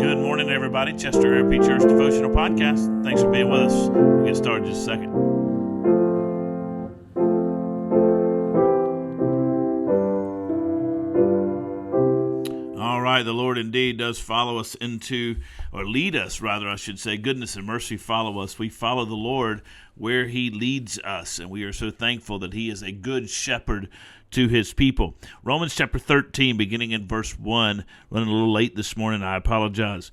Good morning, everybody. Chester ARP Church Devotional Podcast. Thanks for being with us. We'll get started in just a second. All right, the Lord indeed does follow us into, or lead us, rather, I should say. Goodness and mercy follow us. We follow the Lord where He leads us, and we are so thankful that He is a good shepherd to His people. Romans chapter 13, beginning in verse 1, running a little late this morning, I apologize.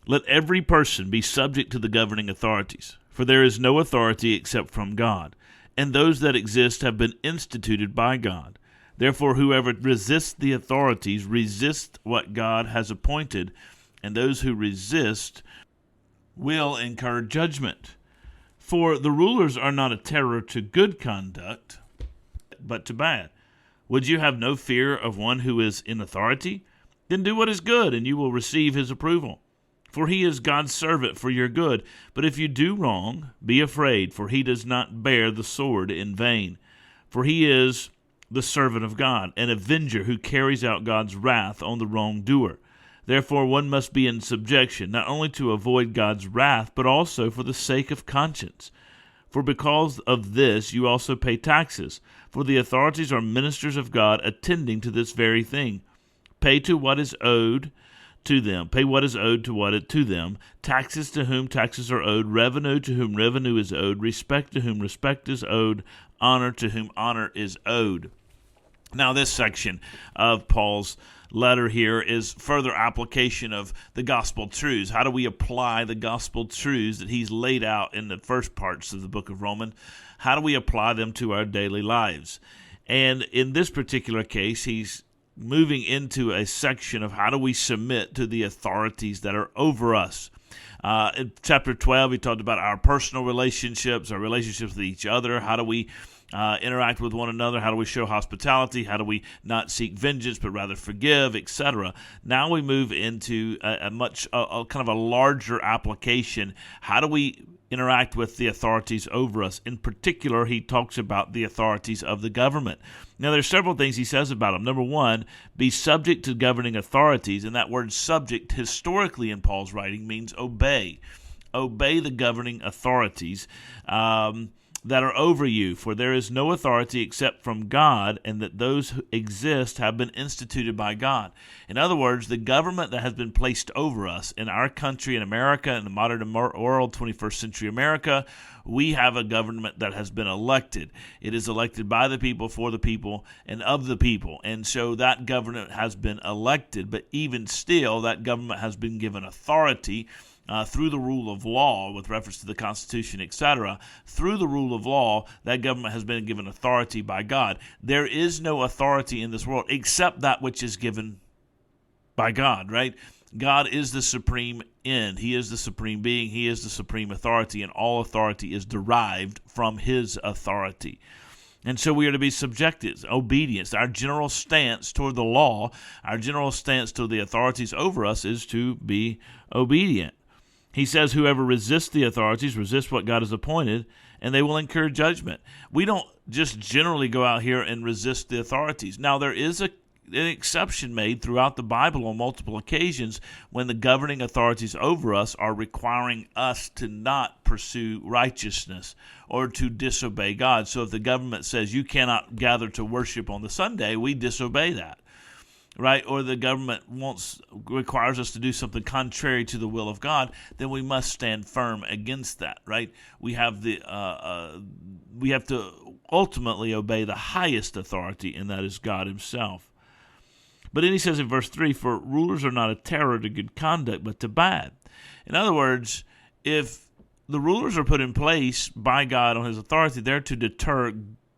Let every person be subject to the governing authorities, for there is no authority except from God, and those that exist have been instituted by God. Therefore, whoever resists the authorities resists what God has appointed, and those who resist will incur judgment. For the rulers are not a terror to good conduct, but to bad. Would you have no fear of one who is in authority? Then do what is good, and you will receive his approval. For he is God's servant for your good. But if you do wrong, be afraid, for he does not bear the sword in vain. For he is the servant of God, an avenger who carries out God's wrath on the wrongdoer. Therefore one must be in subjection, not only to avoid God's wrath, but also for the sake of conscience. For because of this you also pay taxes, for the authorities are ministers of God, attending to this very thing. Pay to what is owed to them. Pay what is owed to them. Taxes to whom taxes are owed. Revenue to whom revenue is owed. Respect to whom respect is owed. Honor to whom honor is owed. Now, this section of Paul's letter here is further application of the gospel truths. How do we apply the gospel truths that he's laid out in the first parts of the book of Romans? How do we apply them to our daily lives? And in this particular case, he's moving into a section of how do we submit to the authorities that are over us. In chapter 12, he talked about our personal relationships, our relationships with each other. How do we interact with one another? How do we show hospitality? How do we not seek vengeance but rather forgive, etc.? Now we move into a kind of a larger application. How do we interact with the authorities over us? In particular, he talks about the authorities of the government. Now, there's several things he says about them. Number one, be subject to governing authorities, and that word subject historically in Paul's writing means obey. Obey the governing authorities that are over you, for there is no authority except from God, and that those who exist have been instituted by God. In other words, the government that has been placed over us in our country, in America, in the modern world, 21st century America, we have a government that has been elected. It is elected by the people, for the people, and of the people. And so that government has been elected, but even still, that government has been given authority through the rule of law, with reference to the Constitution, etc. Through the rule of law, that government has been given authority by God. There is no authority in this world except that which is given by God, right? God is the supreme end. He is the supreme being. He is the supreme authority, and all authority is derived from His authority. And so we are to be subjected, obedience. Our general stance toward the law, our general stance to the authorities over us is to be obedient. He says, whoever resists the authorities resists what God has appointed, and they will incur judgment. We don't just generally go out here and resist the authorities. Now, there is an exception made throughout the Bible on multiple occasions when the governing authorities over us are requiring us to not pursue righteousness or to disobey God. So if the government says you cannot gather to worship on the Sunday, we disobey that. Right, or the government requires us to do something contrary to the will of God, then we must stand firm against that. Right, we have to ultimately obey the highest authority, and that is God Himself. But then he says in verse 3, "For rulers are not a terror to good conduct, but to bad." In other words, if the rulers are put in place by God on His authority, they're to deter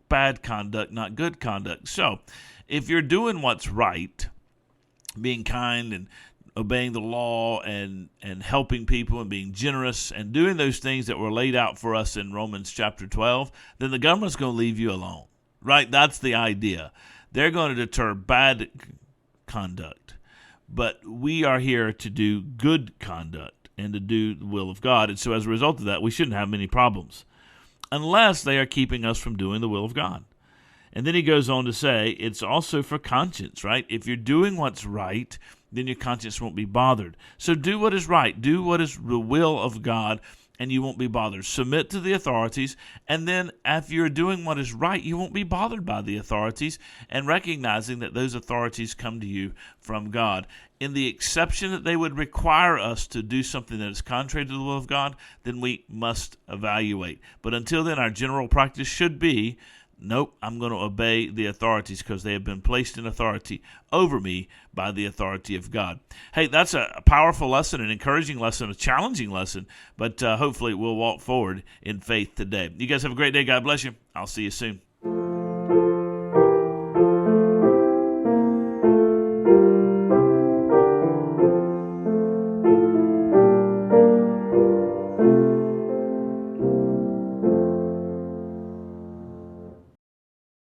bad conduct, not good conduct. So, if you're doing what's right, being kind and obeying the law and helping people and being generous and doing those things that were laid out for us in Romans chapter 12, then the government's going to leave you alone, right? That's the idea. They're going to deter bad conduct, but we are here to do good conduct and to do the will of God. And so as a result of that, we shouldn't have many problems unless they are keeping us from doing the will of God. And then he goes on to say, it's also for conscience, right? If you're doing what's right, then your conscience won't be bothered. So do what is right. Do what is the will of God, and you won't be bothered. Submit to the authorities, and then if you're doing what is right, you won't be bothered by the authorities, and recognizing that those authorities come to you from God. In the exception that they would require us to do something that is contrary to the will of God, then we must evaluate. But until then, our general practice should be, nope, I'm going to obey the authorities because they have been placed in authority over me by the authority of God. Hey, that's a powerful lesson, an encouraging lesson, a challenging lesson, but hopefully we'll walk forward in faith today. You guys have a great day. God bless you. I'll see you soon.